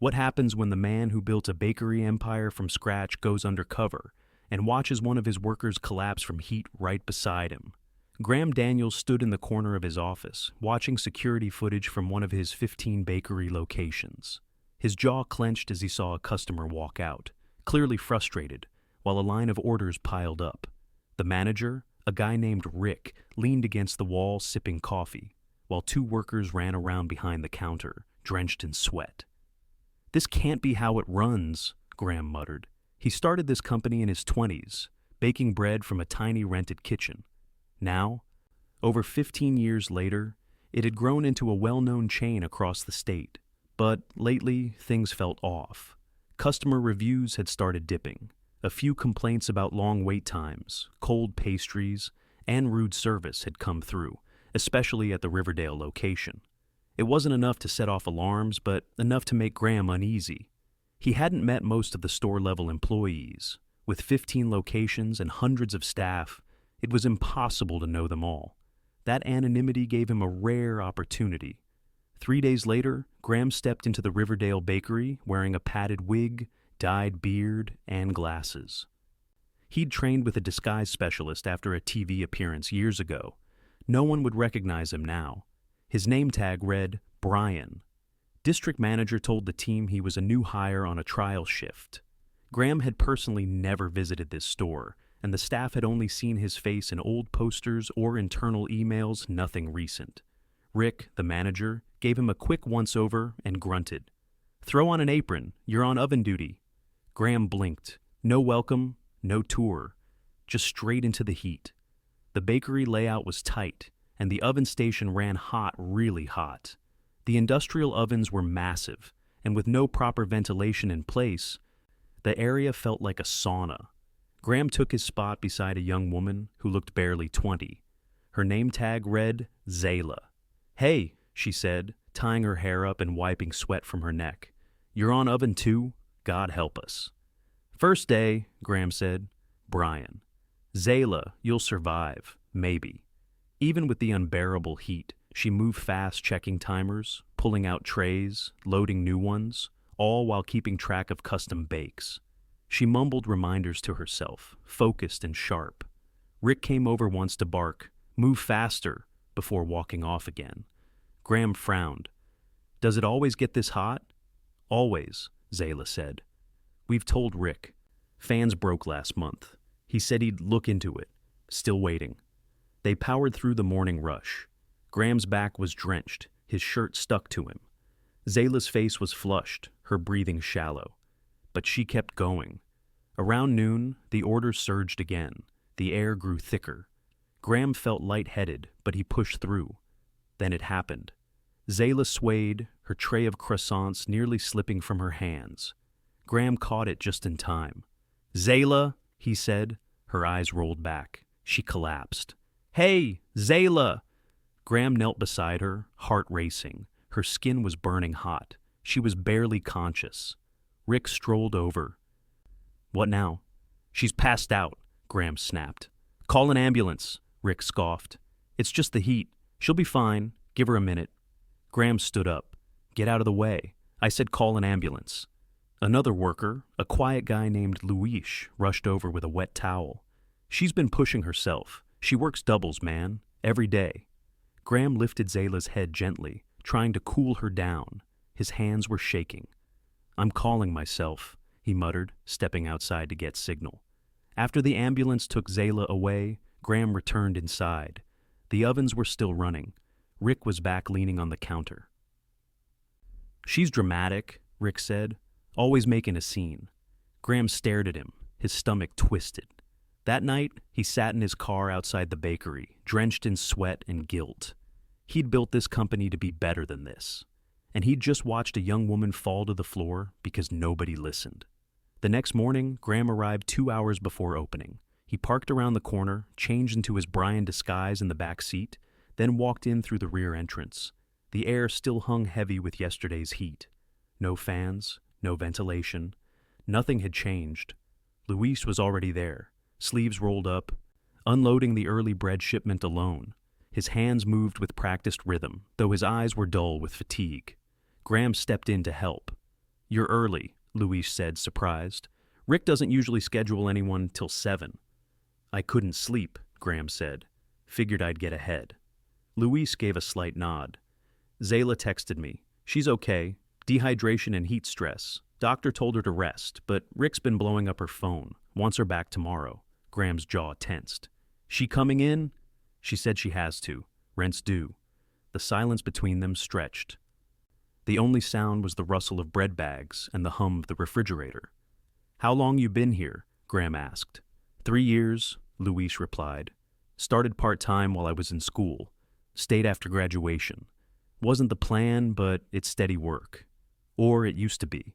What happens when the man who built a bakery empire from scratch goes undercover and watches one of his workers collapse from heat right beside him? Graham Daniels stood in the corner of his office, watching security footage from one of his 15 bakery locations. His jaw clenched as he saw a customer walk out, clearly frustrated, while a line of orders piled up. The manager, a guy named Rick, leaned against the wall sipping coffee, while two workers ran around behind the counter, drenched in sweat. "This can't be how it runs," Graham muttered. He started this company in his 20s, baking bread from a tiny rented kitchen. Now, over 15 years later, it had grown into a well-known chain across the state. But lately, things felt off. Customer reviews had started dipping. A few complaints about long wait times, cold pastries, and rude service had come through, especially at the Riverdale location. It wasn't enough to set off alarms, but enough to make Graham uneasy. He hadn't met most of the store-level employees. With 15 locations and hundreds of staff, it was impossible to know them all. That anonymity gave him a rare opportunity. 3 days later, Graham stepped into the Riverdale bakery wearing a padded wig, dyed beard, and glasses. He'd trained with a disguise specialist after a TV appearance years ago. No one would recognize him now. His name tag read Brian. District manager told the team he was a new hire on a trial shift. Graham had personally never visited this store, and the staff had only seen his face in old posters or internal emails, nothing recent. Rick, the manager, gave him a quick once-over and grunted. "Throw on an apron, you're on oven duty." Graham blinked. No welcome, no tour, just straight into the heat. The bakery layout was tight, and the oven station ran hot, really hot. The industrial ovens were massive, and with no proper ventilation in place, the area felt like a sauna. Graham took his spot beside a young woman who looked barely 20. Her name tag read Zayla. "Hey," she said, tying her hair up and wiping sweat from her neck. "You're on oven too? God help us." "First day," Graham said. "Brian." "Zayla, you'll survive, maybe." Even with the unbearable heat, she moved fast checking timers, pulling out trays, loading new ones, all while keeping track of custom bakes. She mumbled reminders to herself, focused and sharp. Rick came over once to bark, "Move faster," before walking off again. Graham frowned. "Does it always get this hot?" "Always," Zayla said. "We've told Rick. Fans broke last month. He said he'd look into it. Still waiting." They powered through the morning rush. Graham's back was drenched, his shirt stuck to him. Zayla's face was flushed, her breathing shallow. But she kept going. Around noon, the orders surged again. The air grew thicker. Graham felt lightheaded, but he pushed through. Then it happened. Zayla swayed, her tray of croissants nearly slipping from her hands. Graham caught it just in time. "Zayla," he said. Her eyes rolled back. She collapsed. "Hey, Zayla!" Graham knelt beside her, heart racing. Her skin was burning hot. She was barely conscious. Rick strolled over. "What now?" "She's passed out," Graham snapped. "Call an ambulance," Rick scoffed. "It's just the heat. She'll be fine. Give her a minute." Graham stood up. "Get out of the way. I said call an ambulance." Another worker, a quiet guy named Luis, rushed over with a wet towel. "She's been pushing herself. She works doubles, man. Every day." Graham lifted Zayla's head gently, trying to cool her down. His hands were shaking. "I'm calling myself," he muttered, stepping outside to get signal. After the ambulance took Zayla away, Graham returned inside. The ovens were still running. Rick was back leaning on the counter. "She's dramatic," Rick said, "always making a scene." Graham stared at him, his stomach twisted. That night, he sat in his car outside the bakery, drenched in sweat and guilt. He'd built this company to be better than this. And he'd just watched a young woman fall to the floor because nobody listened. The next morning, Graham arrived 2 hours before opening. He parked around the corner, changed into his Brian disguise in the back seat, then walked in through the rear entrance. The air still hung heavy with yesterday's heat. No fans, no ventilation. Nothing had changed. Luis was already there, sleeves rolled up, unloading the early bread shipment alone. His hands moved with practiced rhythm, though his eyes were dull with fatigue. Graham stepped in to help. You're early, Luis said, surprised. Rick doesn't usually schedule anyone till 7. I couldn't sleep, Graham said. Figured I'd get ahead. Luis gave a slight nod. Zayla texted me. She's okay. Dehydration and heat stress. Doctor told her to rest, but Rick's been blowing up her phone. Wants her back tomorrow. Graham's jaw tensed. She coming in? She said she has to. Rent's due. The silence between them stretched. The only sound was the rustle of bread bags and the hum of the refrigerator. How long you been here? Graham asked. 3 years, Luis replied. Started part-time while I was in school. Stayed after graduation. Wasn't the plan, but it's steady work. Or it used to be.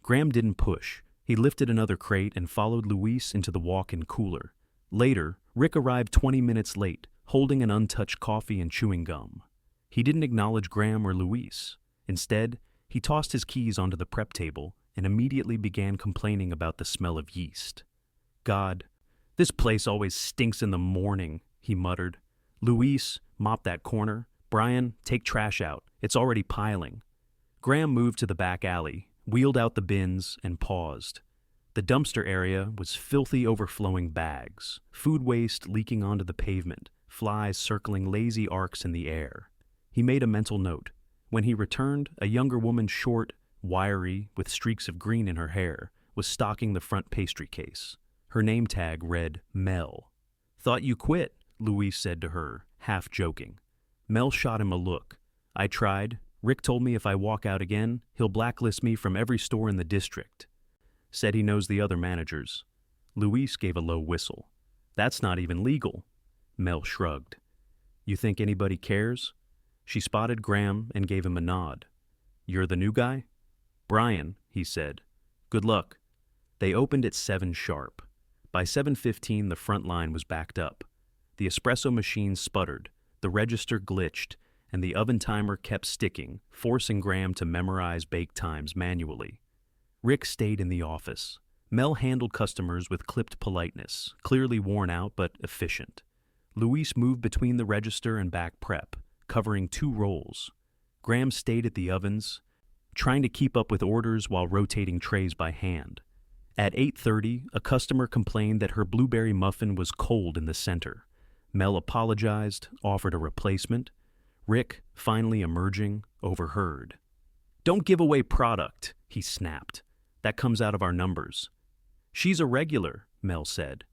Graham didn't push. He lifted another crate and followed Luis into the walk-in cooler. Later, Rick arrived 20 minutes late, holding an untouched coffee and chewing gum. He didn't acknowledge Graham or Luis. Instead, he tossed his keys onto the prep table and immediately began complaining about the smell of yeast. God, this place always stinks in the morning, he muttered. Luis, mop that corner. Brian, take trash out. It's already piling. Graham moved to the back alley, wheeled out the bins, and paused. The dumpster area was filthy, overflowing bags, food waste leaking onto the pavement, flies circling lazy arcs in the air. He made a mental note. When he returned, a younger woman, short, wiry, with streaks of green in her hair, was stocking the front pastry case. Her name tag read Mel. Thought you quit, Luis said to her, half joking. Mel shot him a look. I tried. Rick told me if I walk out again, he'll blacklist me from every store in the district. Said he knows the other managers. Luis gave a low whistle. That's not even legal. Mel shrugged. You think anybody cares? She spotted Graham and gave him a nod. You're the new guy? Brian, he said. Good luck. They opened at 7 sharp. By 7:15, the front line was backed up. The espresso machine sputtered, the register glitched, and the oven timer kept sticking, forcing Graham to memorize bake times manually. Rick stayed in the office. Mel handled customers with clipped politeness, clearly worn out but efficient. Luis moved between the register and back prep, covering 2 roles. Graham stayed at the ovens, trying to keep up with orders while rotating trays by hand. At 8:30, a customer complained that her blueberry muffin was cold in the center. Mel apologized, offered a replacement. Rick, finally emerging, overheard. Don't give away product, he snapped. That comes out of our numbers. She's a regular, Mel said.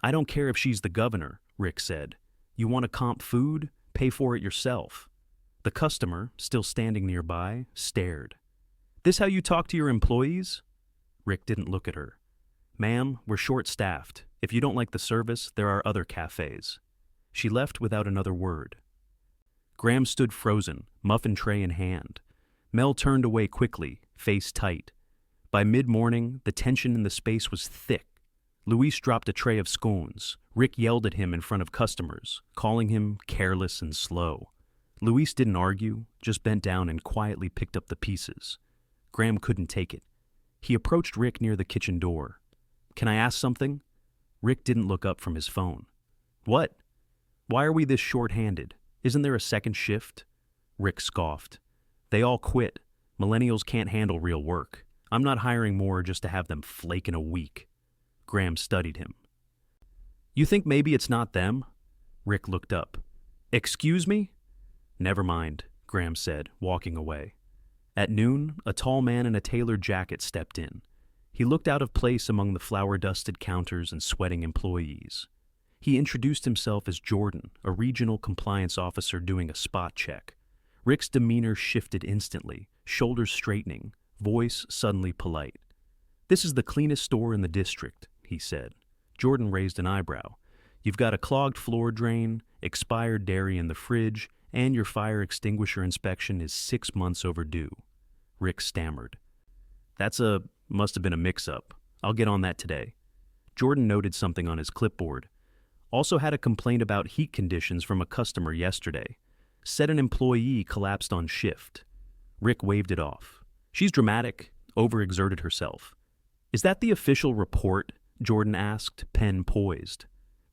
I don't care if she's the governor, Rick said. You want to comp food? Pay for it yourself. The customer, still standing nearby, stared. This how you talk to your employees? Rick didn't look at her. Ma'am, we're short-staffed. If you don't like the service, there are other cafes. She left without another word. Graham stood frozen, muffin tray in hand. Mel turned away quickly, face tight. By mid-morning, the tension in the space was thick. Luis dropped a tray of scones. Rick yelled at him in front of customers, calling him careless and slow. Luis didn't argue, just bent down and quietly picked up the pieces. Graham couldn't take it. He approached Rick near the kitchen door. Can I ask something? Rick didn't look up from his phone. What? Why are we this short-handed? Isn't there a second shift? Rick scoffed. They all quit. Millennials can't handle real work. I'm not hiring more just to have them flake in a week. Graham studied him. You think maybe it's not them? Rick looked up. Excuse me? Never mind, Graham said, walking away. At noon, a tall man in a tailored jacket stepped in. He looked out of place among the flour-dusted counters and sweating employees. He introduced himself as Jordan, a regional compliance officer doing a spot check. Rick's demeanor shifted instantly, shoulders straightening, voice suddenly polite. This is the cleanest store in the district, he said. Jordan raised an eyebrow. You've got a clogged floor drain, expired dairy in the fridge, and your fire extinguisher inspection is 6 months overdue. Rick stammered. Must have been a mix-up. I'll get on that today. Jordan noted something on his clipboard. Also had a complaint about heat conditions from a customer yesterday. Said an employee collapsed on shift. Rick waved it off. She's dramatic, overexerted herself. Is that the official report? Jordan asked, pen poised.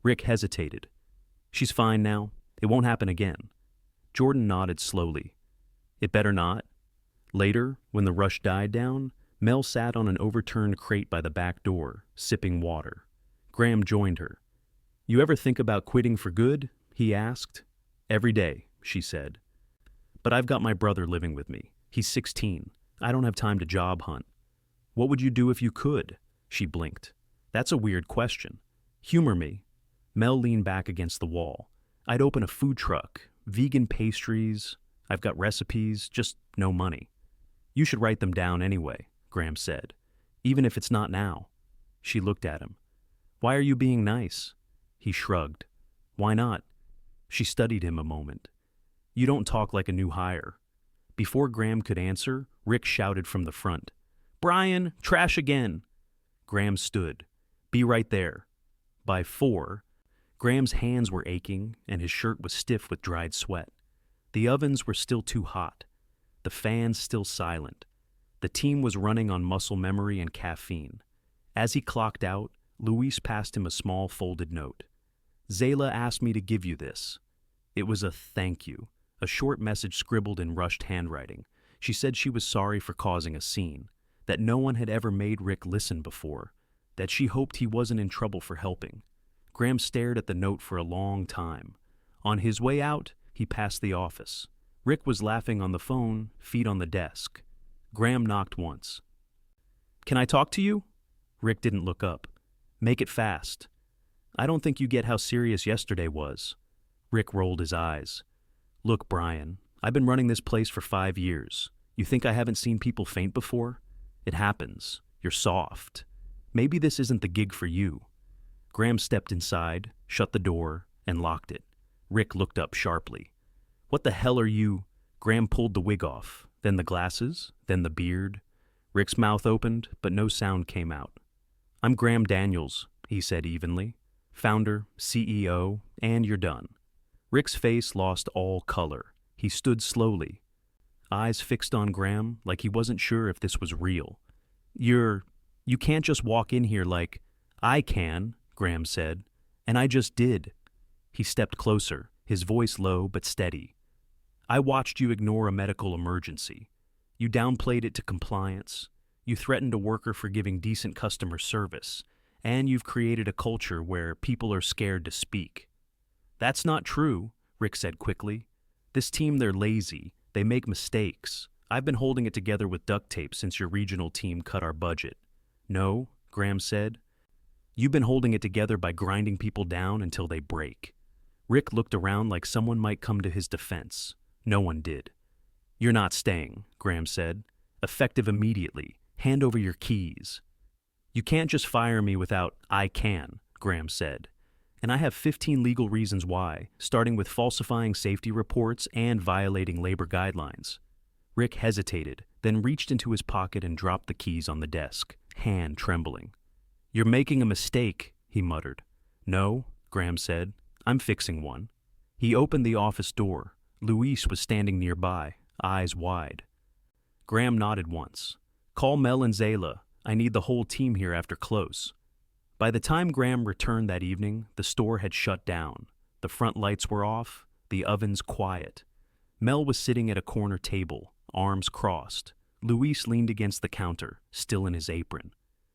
Rick hesitated. She's fine now. It won't happen again. Jordan nodded slowly. It better not. Later, when the rush died down, Mel sat on an overturned crate by the back door, sipping water. Graham joined her. "You ever think about quitting for good?" he asked. "Every day," she said. "But I've got my brother living with me. He's 16. I don't have time to job hunt." "What would you do if you could?" She blinked. "That's a weird question. Humor me." Mel leaned back against the wall. "I'd open a food truck, vegan pastries. I've got recipes, just no money." "You should write them down anyway," Graham said. "Even if it's not now." She looked at him. "Why are you being nice?" He shrugged. "Why not?" She studied him a moment. "You don't talk like a new hire." Before Graham could answer, Rick shouted from the front, "Brian, trash again!" Graham stood. "Be right there." By 4, Graham's hands were aching and his shirt was stiff with dried sweat. The ovens were still too hot. The fans still silent. The team was running on muscle memory and caffeine. As he clocked out, Luis passed him a small folded note. "Zayla asked me to give you this." It was a thank you, a short message scribbled in rushed handwriting. She said she was sorry for causing a scene, that no one had ever made Rick listen before, that she hoped he wasn't in trouble for helping. Graham stared at the note for a long time. On his way out, he passed the office. Rick was laughing on the phone, feet on the desk. Graham knocked once. "Can I talk to you?" Rick didn't look up. "Make it fast." "I don't think you get how serious yesterday was." Rick rolled his eyes. "Look, Brian, I've been running this place for 5 years. You think I haven't seen people faint before? It happens. You're soft. Maybe this isn't the gig for you." Graham stepped inside, shut the door, and locked it. Rick looked up sharply. "What the hell are you?" Graham pulled the wig off, then the glasses, then the beard. Rick's mouth opened, but no sound came out. "I'm Graham Daniels," he said evenly. "Founder, CEO, and you're done." Rick's face lost all color. He stood slowly, eyes fixed on Graham like he wasn't sure if this was real. You can't just walk in here like." "I can," Graham said, "and I just did." He stepped closer, his voice low but steady. "I watched you ignore a medical emergency. You downplayed it to compliance. You threatened a worker for giving decent customer service, and you've created a culture where people are scared to speak." "That's not true," Rick said quickly. "This team, they're lazy. They make mistakes. I've been holding it together with duct tape since your regional team cut our budget." "No," Graham said. "You've been holding it together by grinding people down until they break." Rick looked around like someone might come to his defense. No one did. "You're not staying," Graham said. "Effective immediately. Hand over your keys." "You can't just fire me without 'I can,'" Graham said. "And I have 15 legal reasons why, starting with falsifying safety reports and violating labor guidelines." Rick hesitated, then reached into his pocket and dropped the keys on the desk, hand trembling. "You're making a mistake," he muttered. "No," Graham said. "I'm fixing one." He opened the office door. Luis was standing nearby, eyes wide. Graham nodded once. "Call Mel and Zayla. I need the whole team here after close." By the time Graham returned that evening, the store had shut down. The front lights were off, the ovens quiet. Mel was sitting at a corner table, arms crossed. Luis leaned against the counter, still in his apron.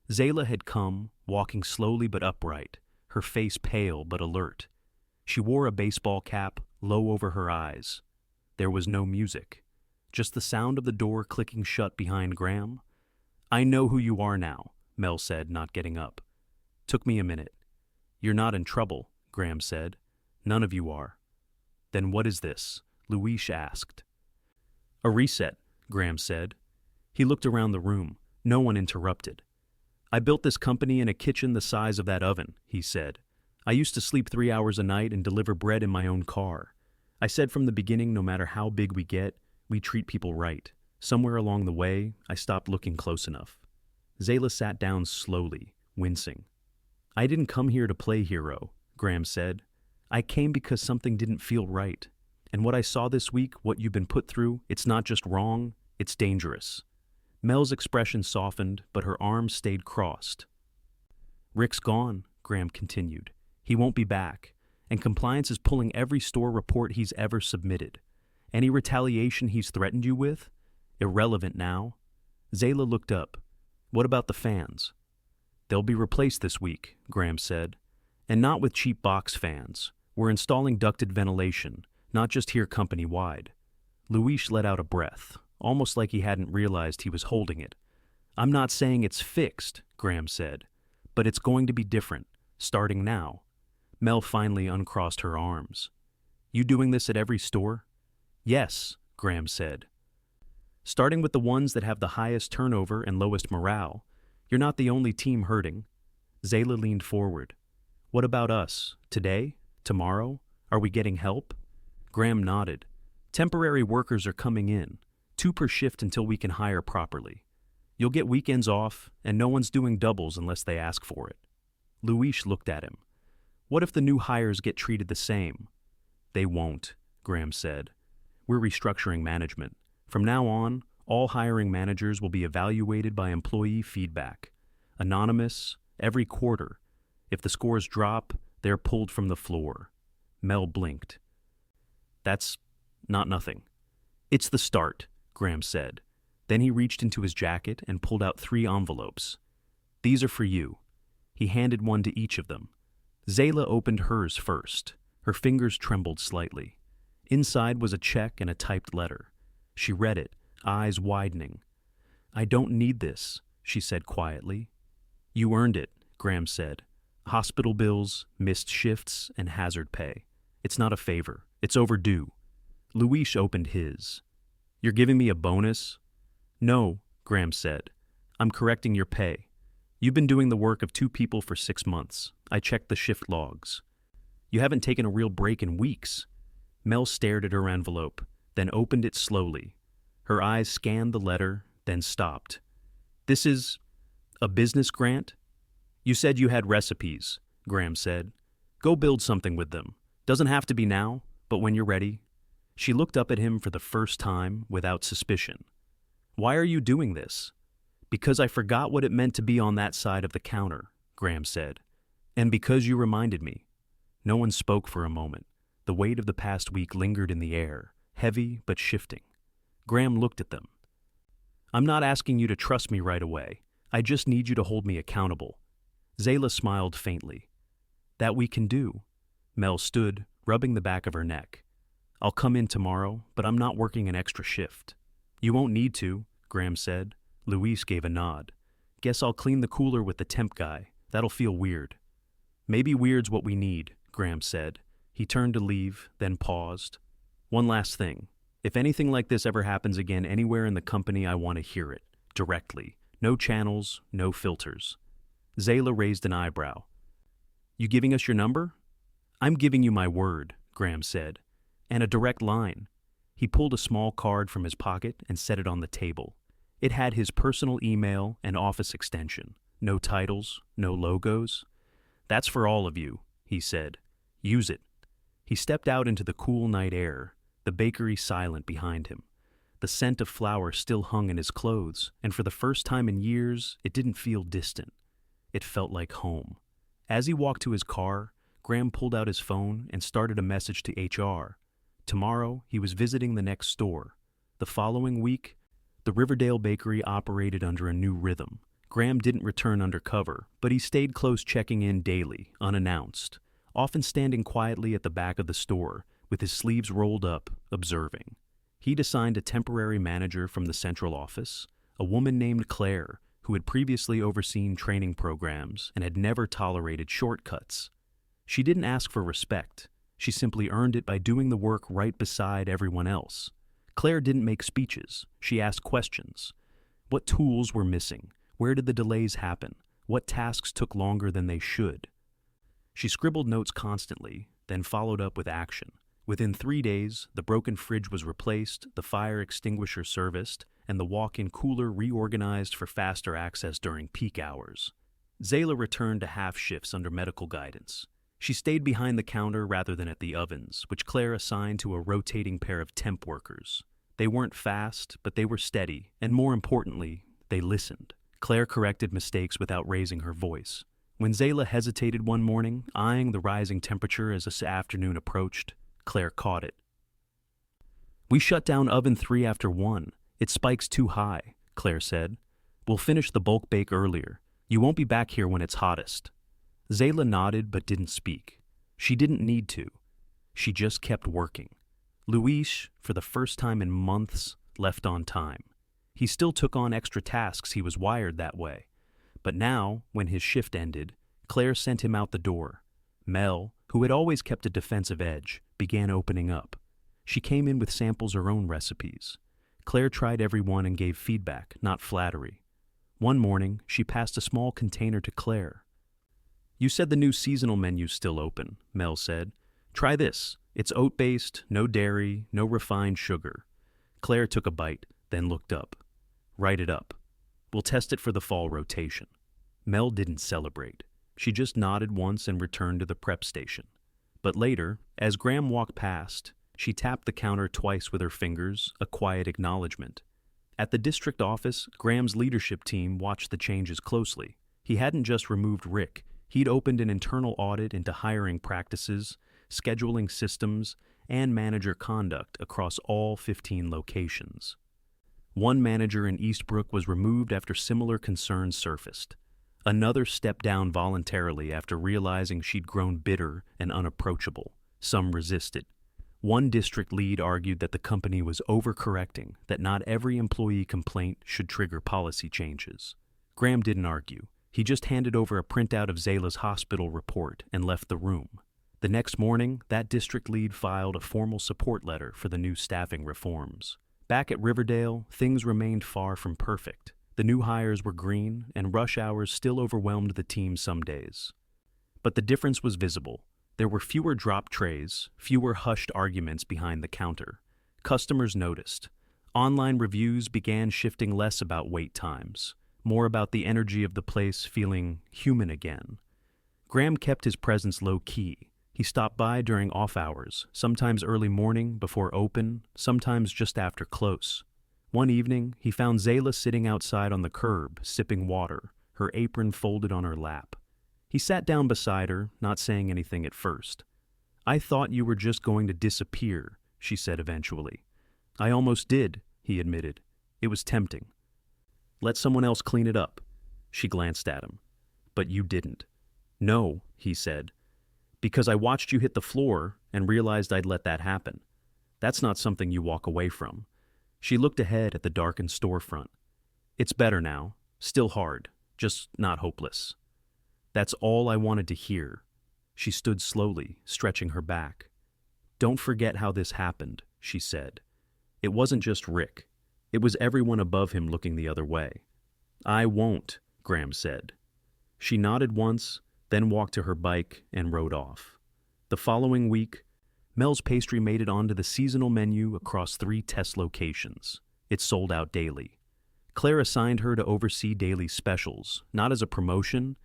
Zayla had come, walking slowly but upright, her face pale but alert. She wore a baseball cap, low over her eyes. There was no music, just the sound of the door clicking shut behind Graham. "I know who you are now," Mel said, not getting up. "Took me a minute." "You're not in trouble," Graham said. "None of you are." "Then what is this?" Luis asked. "A reset," Graham said. He looked around the room. No one interrupted. "I built this company in a kitchen the size of that oven," he said. "I used to sleep 3 hours a night and deliver bread in my own car. I said from the beginning, no matter how big we get, we treat people right. Somewhere along the way, I stopped looking close enough." Zayla sat down slowly, wincing. "I didn't come here to play hero," Graham said. "I came because something didn't feel right. And what I saw this week, what you've been put through, it's not just wrong, it's dangerous." Mel's expression softened, but her arms stayed crossed. "Rick's gone," Graham continued. "He won't be back, and compliance is pulling every store report he's ever submitted. Any retaliation he's threatened you with? Irrelevant now." Zayla looked up. What about the fans? They'll be replaced this week, Graham said. And not with cheap box fans. We're installing ducted ventilation, not just here company-wide. Luis let out a breath, almost like he hadn't realized he was holding it. I'm not saying it's fixed, Graham said, but it's going to be different, starting now. Mel finally uncrossed her arms. You doing this at every store? Yes, Graham said. Starting with the ones that have the highest turnover and lowest morale. You're not the only team hurting. Zayla leaned forward. What about us? Today? Tomorrow? Are we getting help? Graham nodded. Temporary workers are coming in, 2 per shift until we can hire properly. You'll get weekends off, and no one's doing doubles unless they ask for it. Luis looked at him. What if the new hires get treated the same? They won't, Graham said. We're restructuring management. From now on, all hiring managers will be evaluated by employee feedback. Anonymous, every quarter. If the scores drop, they're pulled from the floor. Mel blinked. That's not nothing. It's the start, Graham said. Then he reached into his jacket and pulled out 3 envelopes. These are for you. He handed one to each of them. Zayla opened hers first. Her fingers trembled slightly. Inside was a check and a typed letter. She read it, eyes widening. I don't need this, she said quietly. You earned it, Graham said. Hospital bills, missed shifts, and hazard pay. It's not a favor. It's overdue. Luis opened his. You're giving me a bonus? No, Graham said. I'm correcting your pay. You've been doing the work of 2 people for 6 months. I checked the shift logs. You haven't taken a real break in weeks. Mel stared at her envelope, then opened it slowly. Her eyes scanned the letter, then stopped. This is a business grant? You said you had recipes, Graham said. Go build something with them. Doesn't have to be now, but when you're ready. She looked up at him for the first time without suspicion. Why are you doing this? Because I forgot what it meant to be on that side of the counter, Graham said. And because you reminded me. No one spoke for a moment. The weight of the past week lingered in the air, heavy but shifting. Graham looked at them. I'm not asking you to trust me right away. I just need you to hold me accountable. Zayla smiled faintly. That we can do. Mel stood, rubbing the back of her neck. I'll come in tomorrow, but I'm not working an extra shift. You won't need to, Graham said. Luis gave a nod. Guess I'll clean the cooler with the temp guy. That'll feel weird. Maybe weird's what we need, Graham said. He turned to leave, then paused. One last thing. If anything like this ever happens again anywhere in the company, I want to hear it. Directly. No channels, no filters. Zayla raised an eyebrow. You giving us your number? I'm giving you my word, Graham said. And a direct line. He pulled a small card from his pocket and set it on the table. It had his personal email and office extension. No titles, no logos. That's for all of you, he said. Use it. He stepped out into the cool night air, the bakery silent behind him. The scent of flour still hung in his clothes, and for the first time in years, it didn't feel distant. It felt like home. As he walked to his car, Graham pulled out his phone and started a message to HR. Tomorrow, he was visiting the next store. The following week, the Riverdale bakery operated under a new rhythm. Graham didn't return undercover, but he stayed close, checking in daily, unannounced, often standing quietly at the back of the store, with his sleeves rolled up, observing. He'd assigned a temporary manager from the central office, a woman named Claire, who had previously overseen training programs and had never tolerated shortcuts. She didn't ask for respect. She simply earned it by doing the work right beside everyone else. Claire didn't make speeches. She asked questions. What tools were missing? Where did the delays happen? What tasks took longer than they should? She scribbled notes constantly, then followed up with action. Within 3 days, the broken fridge was replaced, the fire extinguisher serviced, and the walk-in cooler reorganized for faster access during peak hours. Zayla returned to half shifts under medical guidance. She stayed behind the counter rather than at the ovens, which Claire assigned to a rotating pair of temp workers. They weren't fast, but they were steady, and more importantly, they listened. Claire corrected mistakes without raising her voice. When Zayla hesitated one morning, eyeing the rising temperature as the afternoon approached, Claire caught it. We shut down oven 3 after 1. It spikes too high, Claire said. We'll finish the bulk bake earlier. You won't be back here when it's hottest." Zayla nodded but didn't speak. She didn't need to. She just kept working. Luis, for the first time in months, left on time. He still took on extra tasks, he was wired that way. But now, when his shift ended, Claire sent him out the door. Mel, who had always kept a defensive edge, began opening up. She came in with samples of her own recipes. Claire tried every one and gave feedback, not flattery. One morning, she passed a small container to Claire. "You said the new seasonal menu's still open," Mel said. "Try this. It's oat-based, no dairy, no refined sugar." Claire took a bite, then looked up. "Write it up. We'll test it for the fall rotation." Mel didn't celebrate. She just nodded once and returned to the prep station. But later, as Graham walked past, she tapped the counter twice with her fingers, a quiet acknowledgement. At the district office, Graham's leadership team watched the changes closely. He hadn't just removed Rick. He'd opened an internal audit into hiring practices, scheduling systems, and manager conduct across all 15 locations. One manager in Eastbrook was removed after similar concerns surfaced. Another stepped down voluntarily after realizing she'd grown bitter and unapproachable. Some resisted. One district lead argued that the company was overcorrecting, that not every employee complaint should trigger policy changes. Graham didn't argue. He just handed over a printout of Zayla's hospital report and left the room. The next morning, that district lead filed a formal support letter for the new staffing reforms. Back at Riverdale, things remained far from perfect. The new hires were green, and rush hours still overwhelmed the team some days. But the difference was visible. There were fewer drop trays, fewer hushed arguments behind the counter. Customers noticed. Online reviews began shifting less about wait times, more about the energy of the place feeling human again. Graham kept his presence low-key. He stopped by during off hours, sometimes early morning before open, sometimes just after close. One evening, he found Zayla sitting outside on the curb, sipping water, her apron folded on her lap. He sat down beside her, not saying anything at first. "I thought you were just going to disappear," she said eventually. "I almost did," he admitted. "It was tempting." "Let someone else clean it up." She glanced at him. "But you didn't." "No," he said. "Because I watched you hit the floor and realized I'd let that happen. That's not something you walk away from." She looked ahead at the darkened storefront. "It's better now. Still hard. Just not hopeless." "That's all I wanted to hear." She stood slowly, stretching her back. "Don't forget how this happened," she said. "It wasn't just Rick. It was everyone above him looking the other way." "I won't," Graham said. She nodded once, then walked to her bike and rode off. The following week, Mel's pastry made it onto the seasonal menu across 3 test locations. It sold out daily. Claire assigned her to oversee daily specials, not as a promotion,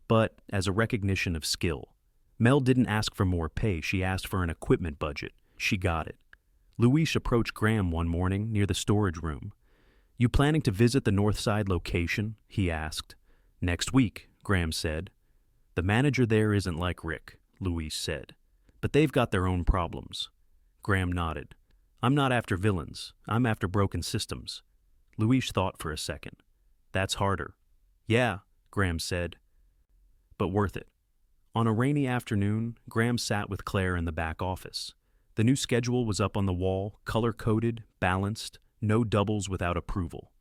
but as a recognition of skill. Mel didn't ask for more pay, she asked for an equipment budget. She got it. Luis approached Graham one morning near the storage room. "You planning to visit the North Side location?" he asked. "Next week," Graham said. "The manager there isn't like Rick," Luis said. "But they've got their own problems." Graham nodded. "I'm not after villains. I'm after broken systems." Luis thought for a second. "That's harder." "Yeah," Graham said. "But worth it." On a rainy afternoon, Graham sat with Claire in the back office. The new schedule was up on the wall, color-coded, balanced, no doubles without approval.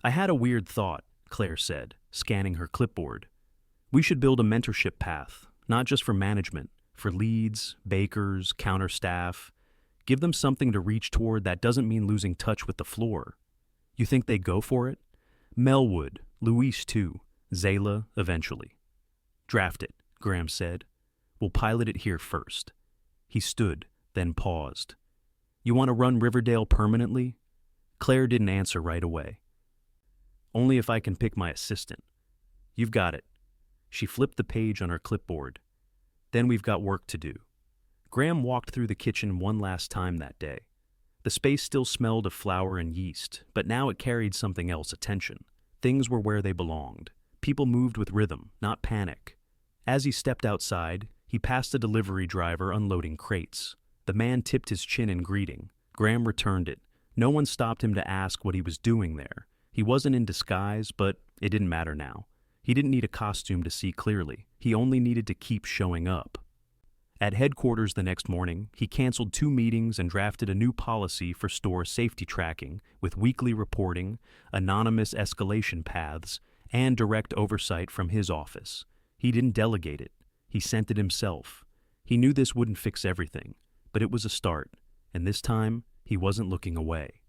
"I had a weird thought," Claire said, scanning her clipboard. "We should build a mentorship path, not just for management, for leads, bakers, counter staff. Give them something to reach toward that doesn't mean losing touch with the floor." "You think they'd go for it?" "Mel would, Luis too, Zayla eventually." "Draft it," Graham said. "We'll pilot it here first." He stood, then paused. "You want to run Riverdale permanently?" Claire didn't answer right away. "Only if I can pick my assistant." "You've got it." She flipped the page on her clipboard. "Then we've got work to do." Graham walked through the kitchen one last time that day. The space still smelled of flour and yeast, but now it carried something else: attention. Things were where they belonged. People moved with rhythm, not panic. As he stepped outside, he passed a delivery driver unloading crates. The man tipped his chin in greeting. Graham returned it. No one stopped him to ask what he was doing there. He wasn't in disguise, but It didn't matter now. He didn't need a costume to see clearly. He only needed to keep showing up. At headquarters the next morning, he canceled 2 meetings and drafted a new policy for store safety tracking with weekly reporting, anonymous escalation paths, and direct oversight from his office. He didn't delegate it. He sent it himself. He knew this wouldn't fix everything, but it was a start, and this time he wasn't looking away.